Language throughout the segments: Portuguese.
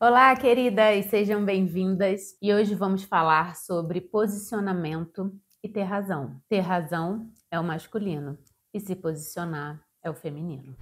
Olá, queridas, sejam bem-vindas. E hoje vamos falar sobre posicionamento e ter razão. Ter razão é o masculino e se posicionar é o feminino.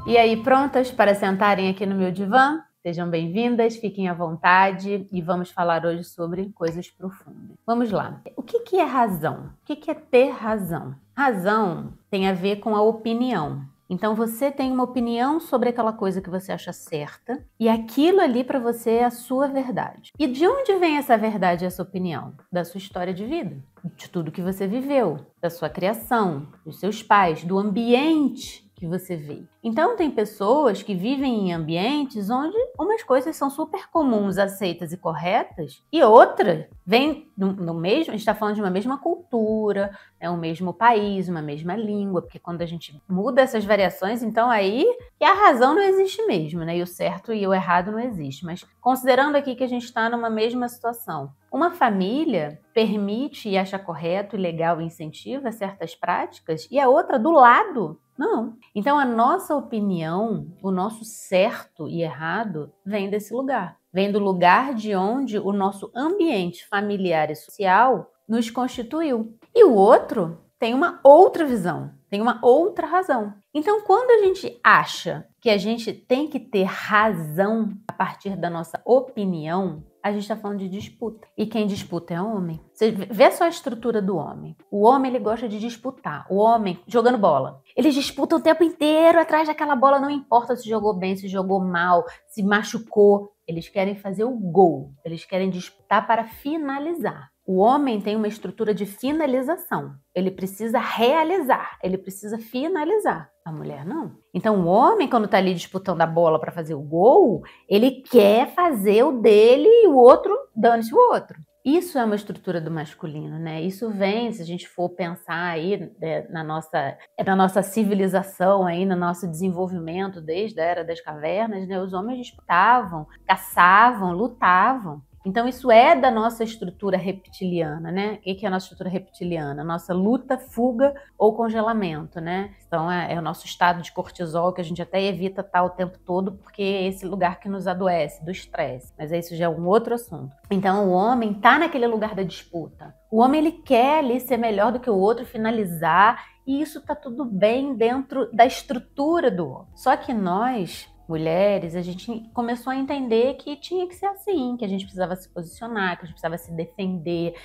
E aí, prontas para sentarem aqui no meu divã? Sejam bem-vindas, fiquem à vontade e vamos falar hoje sobre coisas profundas. Vamos lá. O que é razão? O que é ter razão? Razão tem a ver com a opinião. Então você tem uma opinião sobre aquela coisa que você acha certa e aquilo ali para você é a sua verdade. E de onde vem essa verdade e essa opinião? Da sua história de vida, de tudo que você viveu, da sua criação, dos seus pais, do ambiente que você vê. Então tem pessoas que vivem em ambientes onde umas coisas são super comuns, aceitas e corretas, e outra vem no mesmo, a gente está falando de uma mesma cultura, um mesmo país, uma mesma língua, porque quando a gente muda essas variações, então aí que a razão não existe mesmo, né? E o certo e o errado não existe. Mas considerando aqui que a gente está numa mesma situação, uma família permite e acha correto e legal e incentiva certas práticas, e a outra do lado não. Então a nossa opinião, o nosso certo e errado vem desse lugar. Vem do lugar de onde o nosso ambiente familiar e social nos constituiu. E o outro tem uma outra visão, tem uma outra razão. Então quando a gente acha que a gente tem que ter razão a partir da nossa opinião, a gente está falando de disputa. E quem disputa é homem. Você vê só a estrutura do homem. O homem, ele gosta de disputar. O homem, jogando bola. Eles disputam o tempo inteiro atrás daquela bola. Não importa se jogou bem, se jogou mal, se machucou. Eles querem fazer o gol. Eles querem disputar para finalizar. O homem tem uma estrutura de finalização. Ele precisa realizar. Ele precisa finalizar. A mulher não. Então o homem, quando está ali disputando a bola para fazer o gol, ele quer fazer o dele e o outro dane-se o outro. Isso é uma estrutura do masculino, né? Isso vem, se a gente for pensar aí na nossa civilização, aí, no nosso desenvolvimento desde a Era das Cavernas, né? Os homens disputavam, caçavam, lutavam. Então isso é da nossa estrutura reptiliana, né? O que é a nossa estrutura reptiliana? Nossa luta, fuga ou congelamento, né? Então é o nosso estado de cortisol que a gente até evita estar o tempo todo porque é esse lugar que nos adoece, do estresse. Mas isso já é um outro assunto. Então o homem está naquele lugar da disputa. O homem ele quer ali ser melhor do que o outro, finalizar, e isso está tudo bem dentro da estrutura do homem. Só que nós, mulheres, a gente começou a entender que tinha que ser assim, que a gente precisava se posicionar, que a gente precisava se defender,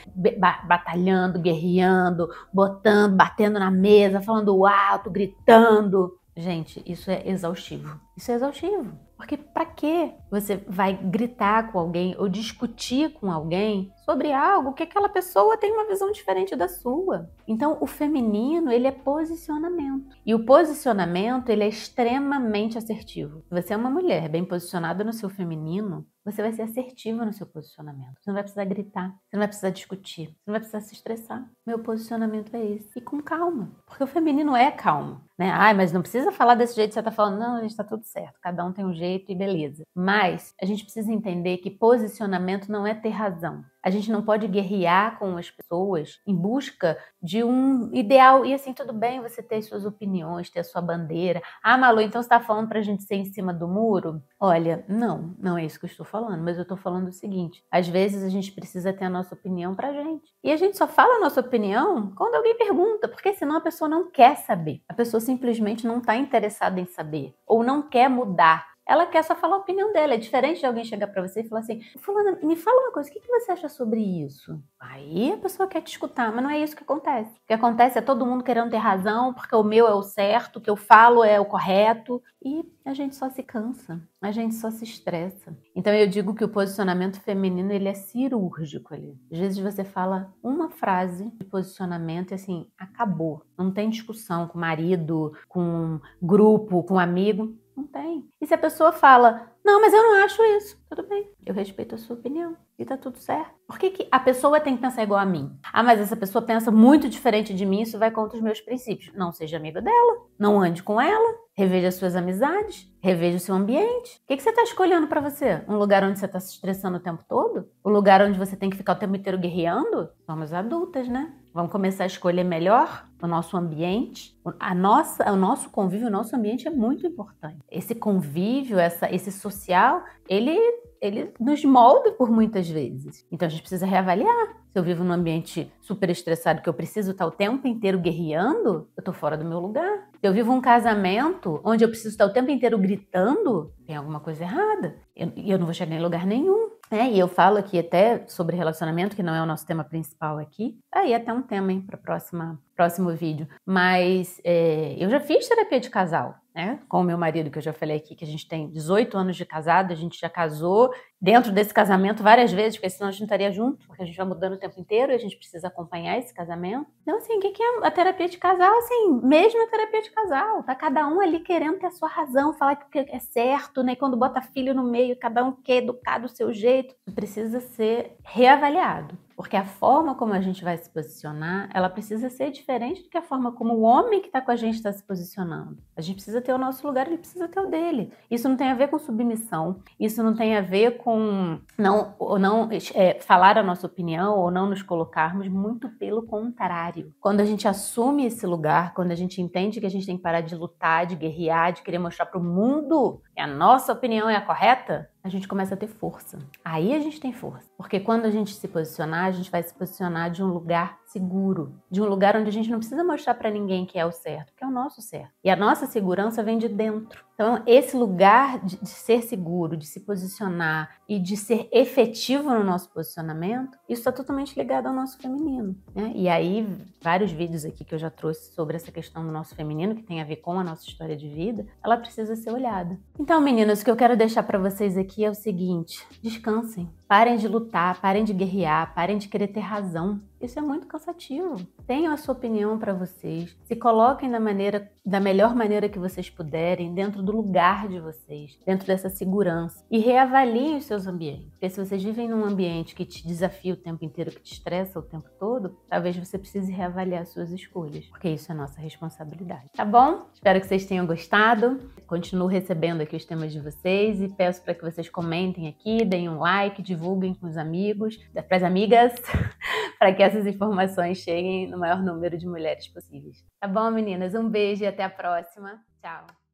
batalhando, guerreando, batendo na mesa, falando alto, gritando. Gente, isso é exaustivo. Isso é exaustivo. Porque para que você vai gritar com alguém ou discutir com alguém sobre algo que aquela pessoa tem uma visão diferente da sua? Então, o feminino, ele é posicionamento. E o posicionamento, ele é extremamente assertivo. Se você é uma mulher bem posicionada no seu feminino, você vai ser assertiva no seu posicionamento. Você não vai precisar gritar, você não vai precisar discutir, você não vai precisar se estressar. Meu posicionamento é esse. E com calma, porque o feminino é calmo, né? Ai, mas não precisa falar desse jeito que você tá falando. Não, a gente tá tudo certo. Cada um tem um jeito e beleza. Mas a gente precisa entender que posicionamento não é ter razão. A gente não pode guerrear com as pessoas em busca de um ideal. E assim, tudo bem você ter suas opiniões, ter a sua bandeira. Ah, Malu, então você tá falando pra gente ser em cima do muro? Olha, não é isso que eu estou falando. Mas eu tô falando o seguinte. Às vezes a gente precisa ter a nossa opinião pra gente. E a gente só fala a nossa opinião quando alguém pergunta. Porque senão a pessoa não quer saber. A pessoa simplesmente não tá interessada em saber. Ou não quer mudar. Ela quer só falar a opinião dela. É diferente de alguém chegar pra você e falar assim: fulana, me fala uma coisa, o que você acha sobre isso? Aí a pessoa quer te escutar, mas não é isso que acontece. O que acontece é todo mundo querendo ter razão, porque o meu é o certo, o que eu falo é o correto. E a gente só se cansa, a gente só se estressa. Então eu digo que o posicionamento feminino, ele é cirúrgico ali. Às vezes você fala uma frase de posicionamento e assim, acabou. Não tem discussão com o marido, com grupo, com amigo. Não tem. E se a pessoa fala, não, mas eu não acho isso, tudo bem, eu respeito a sua opinião e tá tudo certo. Por que a pessoa tem que pensar igual a mim? Ah, mas essa pessoa pensa muito diferente de mim, isso vai contra os meus princípios. Não seja amiga dela, não ande com ela, Reveja as suas amizades, reveja o seu ambiente. O que você está escolhendo para você? Um lugar onde você está se estressando o tempo todo? Um lugar onde você tem que ficar o tempo inteiro guerreando? Somos adultas, né? Vamos começar a escolher melhor o nosso ambiente. O nosso convívio, o nosso ambiente é muito importante. Esse convívio, esse social, ele nos molda por muitas vezes. Então a gente precisa reavaliar. Se eu vivo num ambiente super estressado, que eu preciso estar o tempo inteiro guerreando, eu tô fora do meu lugar. Se eu vivo um casamento onde eu preciso estar o tempo inteiro gritando, tem alguma coisa errada. E eu não vou chegar em lugar nenhum. E eu falo aqui até sobre relacionamento, que não é o nosso tema principal aqui. Aí até um tema, hein, para próximo vídeo. Mas eu já fiz terapia de casal, né? Com o meu marido, que eu já falei aqui, que a gente tem 18 anos de casado, a gente já casou dentro desse casamento várias vezes, porque senão a gente não estaria junto, porque a gente vai mudando o tempo inteiro e a gente precisa acompanhar esse casamento. Então, assim, o que é a terapia de casal? Assim, mesmo a terapia de casal, tá cada um ali querendo ter a sua razão, falar que é certo, né? E quando bota filho no meio, cada um quer educar do seu jeito, precisa ser reavaliado. Porque a forma como a gente vai se posicionar, ela precisa ser diferente do que a forma como o homem que está com a gente está se posicionando. A gente precisa ter o nosso lugar, ele precisa ter o dele. Isso não tem a ver com submissão, isso não tem a ver com não falar a nossa opinião ou não nos colocarmos, muito pelo contrário. Quando a gente assume esse lugar, quando a gente entende que a gente tem que parar de lutar, de guerrear, de querer mostrar para o mundo que a nossa opinião é a correta, a gente começa a ter força. Aí a gente tem força. Porque quando a gente se posicionar, a gente vai se posicionar de um lugar seguro. De um lugar onde a gente não precisa mostrar para ninguém que é o certo, que é o nosso certo. E a nossa segurança vem de dentro. Então, esse lugar de ser seguro, de se posicionar e de ser efetivo no nosso posicionamento, isso está totalmente ligado ao nosso feminino, né? E aí, vários vídeos aqui que eu já trouxe sobre essa questão do nosso feminino, que tem a ver com a nossa história de vida, ela precisa ser olhada. Então, meninas, o que eu quero deixar para vocês aqui é o seguinte: descansem. Parem de lutar, parem de guerrear, parem de querer ter razão. Isso é muito cansativo. Tenham a sua opinião para vocês. Se coloquem da melhor maneira que vocês puderem, dentro do lugar de vocês, dentro dessa segurança. E reavaliem os seus ambientes. Porque se vocês vivem num ambiente que te desafia o tempo inteiro, que te estressa o tempo todo, talvez você precise reavaliar as suas escolhas. Porque isso é nossa responsabilidade. Tá bom? Espero que vocês tenham gostado. Continuo recebendo aqui os temas de vocês e peço para que vocês comentem aqui, deem um like, divulguem com os amigos, para as amigas, para que essas informações cheguem no maior número de mulheres possíveis. Tá bom, meninas? Um beijo e até a próxima. Tchau!